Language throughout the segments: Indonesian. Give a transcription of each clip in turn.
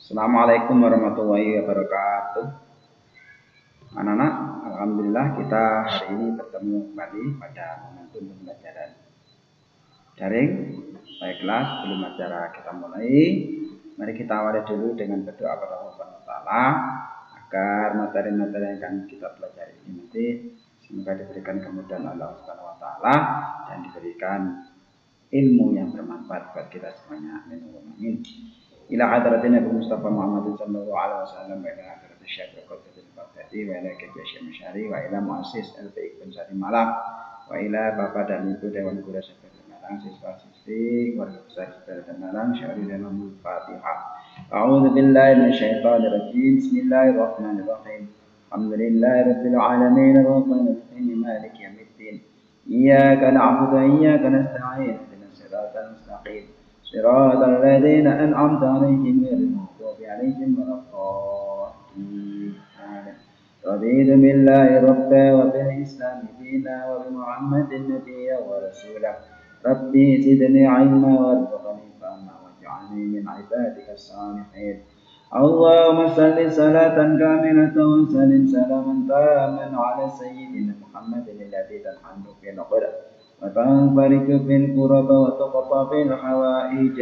Assalamualaikum warahmatullahi wabarakatuh. Anak-anak, alhamdulillah kita hari ini bertemu kembali pada momentum pembelajaran daring. Baiklah, sebelum acara kita mulai, mari kita awali dulu dengan berdoa kepada Allah Subhanahu wa taala agar materi-materi yang akan kita pelajari ini nanti semoga diberikan kemudahan Allah Subhanahu wa taala dan diberikan ilmu yang bermanfaat buat kita semuanya. Amin. Ila hadratin Nabi Mustafa Muhammad sallallahu alaihi wasallam wa ila hadratin Syekh Qadir Al-Baghdadi wa ila Kiai Syekh Masyari wa ila muassis LPI Bensari Malang wa ila Bapak dan Ibu Dewan Guru Sekolah Malang siswa-siswi warga besar saudara dan Malang syari dan Al-Fatihah. A'udzu billahi minasyaitonir rajim. Bismillahirrahmanirrahim. Alhamdulillahirabbil alamin arrahmanir rahim maliki yaumiddin. Iyyaka na'budu wa iyyaka nasta'in. Ihdinas siratal mustaqim. صراط الذين أنعمت عليهم غير المغضوب عليهم ولا الضالين آمين. رضيت بالله ربا وبالإسلام دينا وبمحمد نبيا ورسولا ربي زدني علما وارزقني فهما واجعلني من عبادك الصالحين. اللهم صل صلاة كاملة وسلم سلاما تاما على سيدنا محمد الذي تنحل في القدر وتنفرج في الكرب وتقطع في الحوائج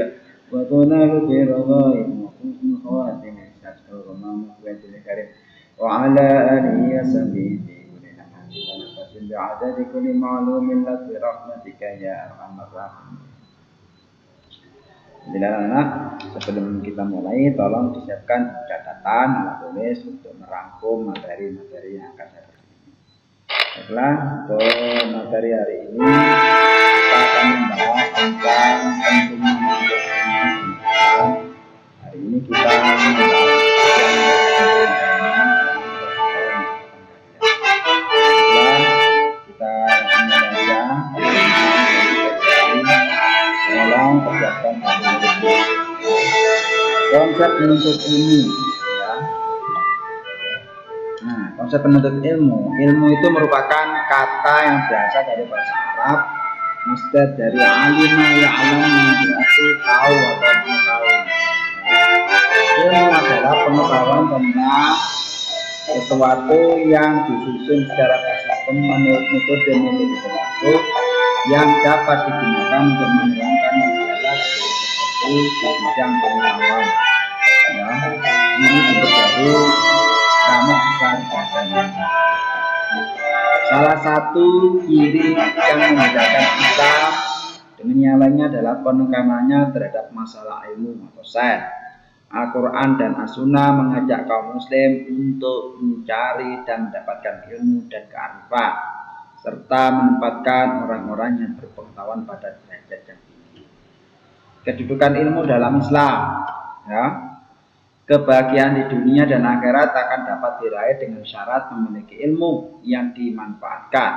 وتنال في الرغائب وحسن خواتم تستر ما مقوات الكريم وعلى آله وصحبه في كل نفس ونفس بعدد كل معلوم لك برحمتك يا أرحم الراحمين. Anak, sebelum kita mulai, tolong disiapkan catatan alat tulis untuk merangkum materi-materi yang akan saya berikan. Baiklah, untuk materi hari ini kita akan membahas tentang pentingnya mengajar. Hari ini kita membahas kita membaca tolong persiapkan konsep penuntut ilmu ya. Nah, konsep penuntut ilmu itu merupakan kata yang berasal dari bahasa Arab, masdar dari alima ya'lam yang berarti tahu atau mengetahui. Ilmu adalah pengetahuan tentang sesuatu yang disusun secara bersistem menurut metode tertentu yang dapat digunakan untuk menerangkan masalah sesuatu di bidang pengetahuan. Ya, ini bentuk dari kamus besar bahasanya. Salah satu ciri yang membedakan kita dengan yang lainnya adalah penekanannya terhadap masalah ilmu atau sains. Al-Quran dan As-Sunnah mengajak kaum muslim untuk mencari dan mendapatkan ilmu dan kearifan, serta menempatkan orang-orang yang berpengetahuan pada derajat yang tinggi. Kedudukan ilmu dalam Islam, ya. Kebahagiaan di dunia dan akhirat akan dapat diraih dengan syarat memiliki ilmu yang dimanfaatkan.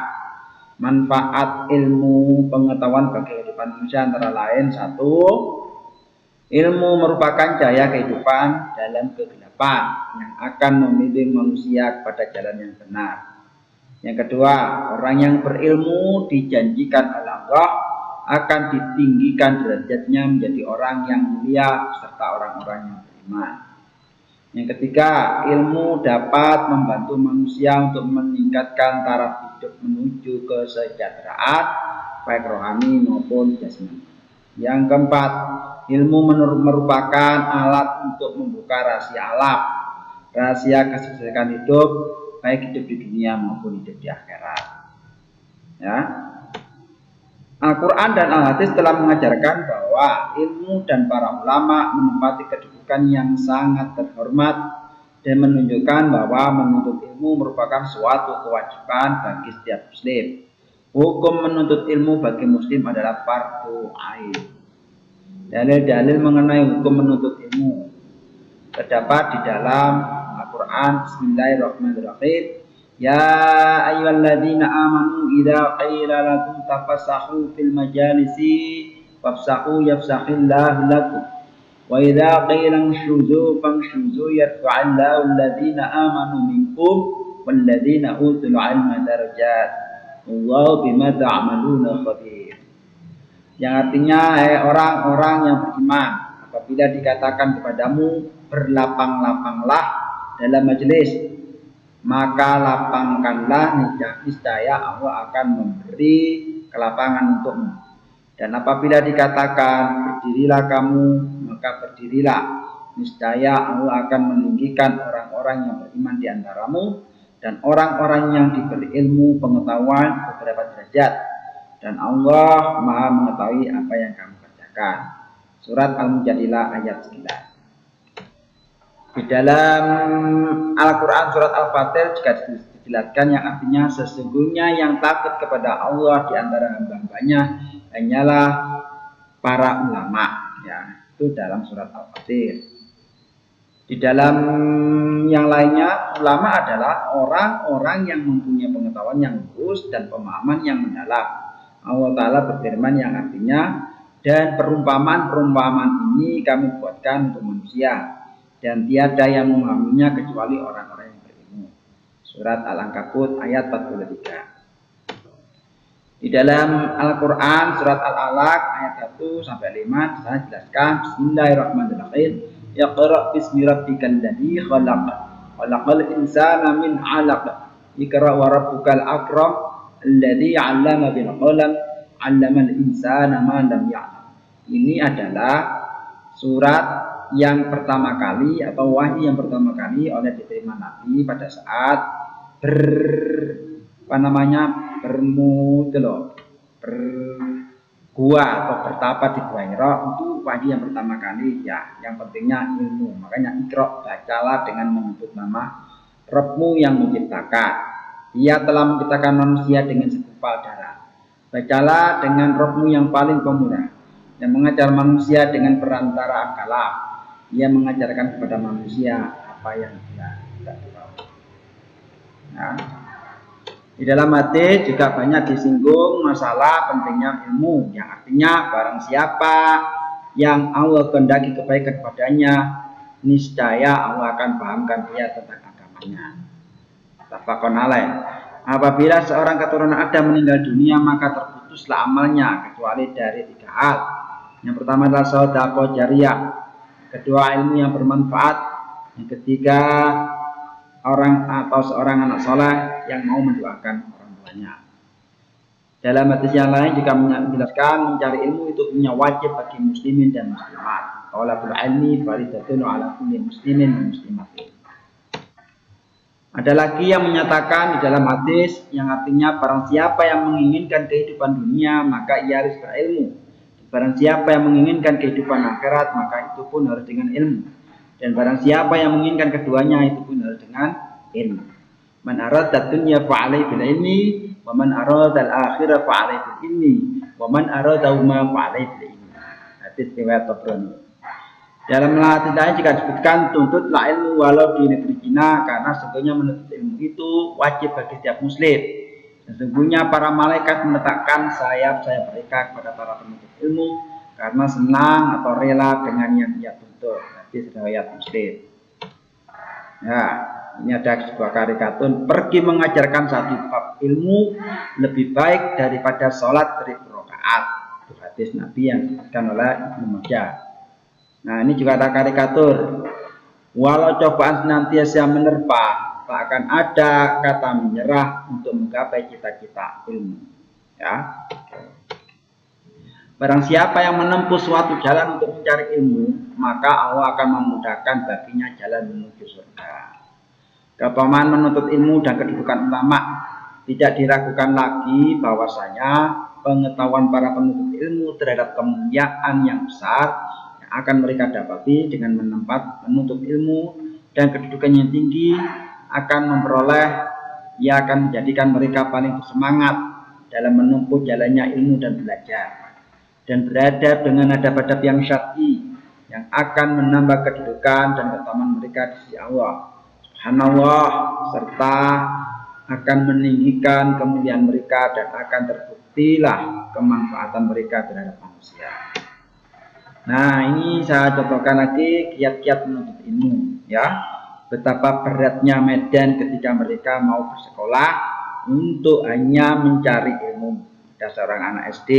Manfaat ilmu pengetahuan bagi kehidupan manusia antara lain: satu, ilmu merupakan cahaya kehidupan dalam kegelapan yang akan membimbing manusia kepada jalan yang benar. Yang kedua, orang yang berilmu dijanjikan oleh Allah akan ditinggikan derajatnya menjadi orang yang mulia serta orang-orang yang beriman. Yang ketiga, ilmu dapat membantu manusia untuk meningkatkan taraf hidup menuju kesejahteraan baik rohani maupun jasmani. Yang keempat, ilmu merupakan alat untuk membuka rahasia alam, rahasia kesuksesan hidup, baik hidup di dunia maupun hidup di akhirat. Ya. Al-Quran dan Al-Hadis telah mengajarkan bahwa ilmu dan para ulama menempati kedudukan yang sangat terhormat dan menunjukkan bahwa menuntut ilmu merupakan suatu kewajiban bagi setiap muslim. Hukum menuntut ilmu bagi muslim adalah fardu ain. Dalil-dalil mengenai hukum menuntut ilmu terdapat di dalam Al-Quran. Bismillahirrahmanirrahim. Ya ayyuhalladzina amanu idza qila lakum tafassahu fil majalisi fafsahu yafsahillahu lakum wa idza qila inshuzu fanshuzu yarfa'illahu alladzina amanu minkum walladzina utul ilma darajat wallahu bima ta'maluna khabir. Yang artinya, orang-orang yang beriman, apabila dikatakan kepadamu berlapang-lapanglah dalam majelis, maka lapangkanlah, niscaya Allah akan memberi kelapangan untukmu. Dan apabila dikatakan berdirilah kamu, maka berdirilah, niscaya Allah akan meninggikan orang-orang yang beriman di antaramu dan orang-orang yang diberi ilmu pengetahuan beberapa derajat, dan Allah Maha mengetahui apa yang kamu kerjakan. Surat Al-Mujadilah ayat 9. Di dalam Al-Quran surat Al-Fatir juga dijelaskan yang artinya sesungguhnya yang takut kepada Allah di antara hamba-hambanya hanyalah para ulama. Ya, itu dalam surat Al-Fatir. Di dalam yang lainnya, ulama adalah orang-orang yang mempunyai pengetahuan yang lurus dan pemahaman yang mendalam. Allah Ta'ala berfirman yang artinya, dan perumpamaan-perumpamaan ini kami buatkan untuk manusia, dan tiada yang memahaminya kecuali orang-orang yang berilmu. Surat Al-Ankabut ayat 43. Di dalam Al-Quran surat Al-Alaq ayat 1 sampai 5 saya jelaskan Bismillahirrahmanirrahim. Iqra' bismi rabbikal ladzi khalaq. Khalaqal insana min 'alaq. Iqra' wa rabbukal akram alladzi 'allama bil qalam 'allamal insana ma lam ya'lam. Ini adalah surat yang pertama kali atau wahyu yang pertama kali oleh diterima Nabi pada saat bergua atau bertapa di Gua Hira. Itu wahyu yang pertama kali, ya, yang pentingnya ilmu. Makanya Iqra', bacalah dengan menyebut nama Rabbmu yang menciptakan. Dia telah menciptakan manusia dengan segumpal darah. Bacalah dengan Rabbmu yang paling pemurah, yang mengajar manusia dengan perantaraan kalam. Ia mengajarkan kepada manusia apa yang dia tidak tahu. Nah, di dalam hadis juga banyak disinggung masalah pentingnya ilmu, yang artinya barang siapa yang Allah kehendaki kebaikan padanya, niscaya Allah akan pahamkan dia tentang agamanya. Tafaqun alaih. Apabila seorang keturunan Adam meninggal dunia, maka terputuslah amalnya kecuali dari 3 hal. Yang pertama adalah sedekah jariyah, kedua ilmu yang bermanfaat, yang ketiga orang atau seorang anak soleh yang mau mendoakan orang tuanya. Dalam hadis yang lain juga menjelaskan mencari ilmu itu punya wajib bagi muslimin dan muslimat. Talabul ilmi fardhatun 'ala kulli muslimin wa muslimatin. Ada lagi yang menyatakan di dalam hadis yang artinya barang siapa yang menginginkan kehidupan dunia maka ia harus berilmu. Barang siapa yang menginginkan kehidupan akhirat maka itu pun harus dengan ilmu. Dan barang siapa yang menginginkan keduanya itu pun harus dengan ilmu. Man arada dunya fa'alaihi bil ilmi, wa man arada al-akhirah fa'alaihi bil ilmi, wa man arada huma fa'alaihi bil ilmi. Hadis riwayat Tabrani. Dalam hadis lain juga disebutkan tuntutlah ilmu walau di negeri Cina, karena sesungguhnya menuntut ilmu itu wajib bagi setiap muslim. Sesungguhnya para malaikat meletakkan sayap-sayap mereka kepada para penuntut ilmu karena senang atau rela dengan yang ia tuntut. Hadis riwayat Muslim. Ya, ini ada sebuah karikatun, pergi mengajarkan satu bab ilmu lebih baik daripada sholat 1000 rakaat. Itu hadis Nabi yang disebutkan oleh Ibnu Majah. Nah, ini juga ada karikatur. Walau cobaan senantiasa menerpa, tak akan ada kata menyerah untuk menggapai cita-cita ilmu. Ya. Barang siapa yang menempuh suatu jalan untuk mencari ilmu, maka Allah akan memudahkan baginya jalan menuju surga. Keutamaan menuntut ilmu dan kedudukan ulama tidak diragukan lagi bahwasanya pengetahuan para penuntut ilmu terhadap kemuliaan yang besar akan mereka dapati dengan menuntut ilmu, dan kedudukan yang tinggi akan menjadikan mereka paling bersemangat dalam menempuh jalannya ilmu dan belajar, dan beradab dengan adab-adab yang syar'i yang akan menambah kedudukan dan keutamaan mereka di sisi Allah Subhanallah, serta akan meninggikan kemuliaan mereka dan akan terbuktilah kemanfaatan mereka terhadap manusia. Nah, ini saya contohkan lagi kiat-kiat menuntut ilmu, ya. Betapa beratnya medan ketika mereka mau bersekolah untuk hanya mencari ilmu. Ada seorang anak SD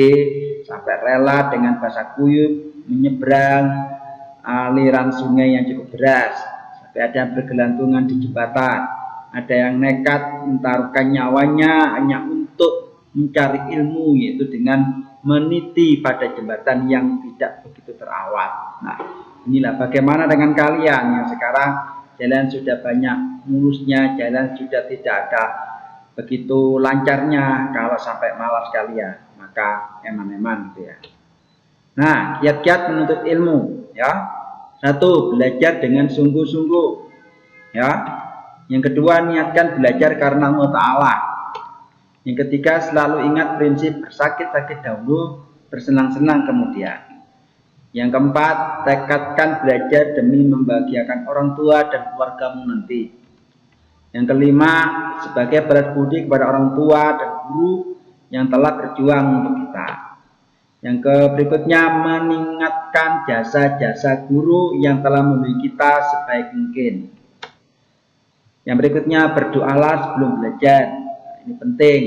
sampai rela dengan bahasa kuyup menyeberang aliran sungai yang cukup deras, sampai ada yang bergelantungan di jembatan, ada yang nekat mentaruhkan nyawanya hanya untuk mencari ilmu, yaitu dengan meniti pada jembatan yang tidak begitu terawat. Nah, inilah bagaimana dengan kalian yang sekarang jalan sudah banyak mulusnya, jalan sudah tidak ada begitu lancarnya. Kalau sampai malas kalian, maka eman-eman gitu ya. Nah, kiat-kiat menuntut ilmu ya. Satu, belajar dengan sungguh-sungguh ya. Yang kedua, niatkan belajar karena Allah Ta'ala. Yang ketiga, selalu ingat prinsip bersakit-sakit dahulu, bersenang-senang kemudian. Yang keempat, tekadkan belajar demi membahagiakan orang tua dan keluargamu nanti. Yang kelima, sebagai balas budi kepada orang tua dan guru yang telah berjuang untuk kita. Yang berikutnya, mengingatkan jasa-jasa guru yang telah memberi kita sebaik mungkin. Yang berikutnya, berdoalah sebelum belajar. Ini penting.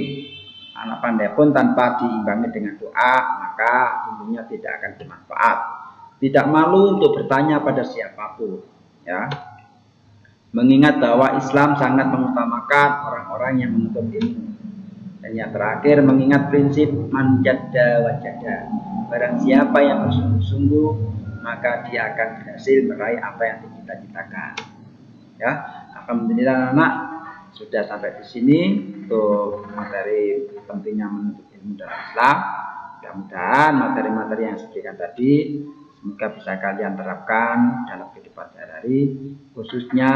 Anak pandai pun tanpa diimbangi dengan doa, maka ilmunya tidak akan bermanfaat. Tidak malu untuk bertanya pada siapapun, ya. Mengingat bahwa Islam sangat mengutamakan orang-orang yang menuntut ilmu. Dan yang terakhir, mengingat prinsip man jadda wa jadda. Barang siapa yang bersungguh-sungguh, maka dia akan berhasil meraih apa yang dicita-citakan. Ya, alhamdulillah anak sudah sampai di sini untuk materi pentingnya menuntut ilmu dalam Islam. Mudah-mudahan materi-materi yang saya berikan tadi semoga bisa kalian terapkan dalam kehidupan sehari-hari, khususnya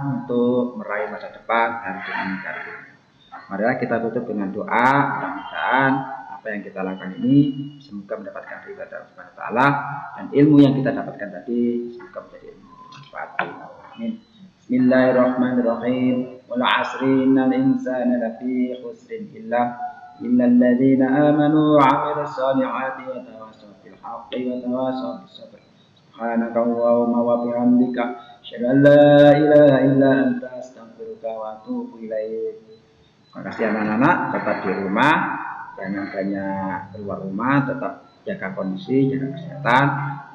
untuk meraih masa depan dan mencari ilmu. Marilah kita tutup dengan doa. Mudah-mudahan apa yang kita lakukan ini semoga mendapatkan ridha dari Allah Subhanahu wa taala, dan ilmu yang kita dapatkan tadi semoga menjadi ilmu bermanfaat. Amin. Bismillahirrahmanirrahim. Wal 'asri innal insana lafi khusrin illa alladzina amanu wa 'amilus solihati wa tawassaw bil haqqi wa tawassaw bis sabr. Subhanaka Allahumma wa bihamdika asyhadu an la ilaha illa anta astaghfiruka wa atubu ilaik. Terima kasih anak-anak, tetap di rumah, jangan banyak keluar rumah, tetap jaga kondisi, jaga kesehatan.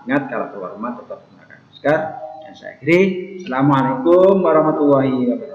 Ingat kalau keluar rumah tetap menggunakan masker. Dan saya akhiri, Assalamualaikum warahmatullahi wabarakatuh.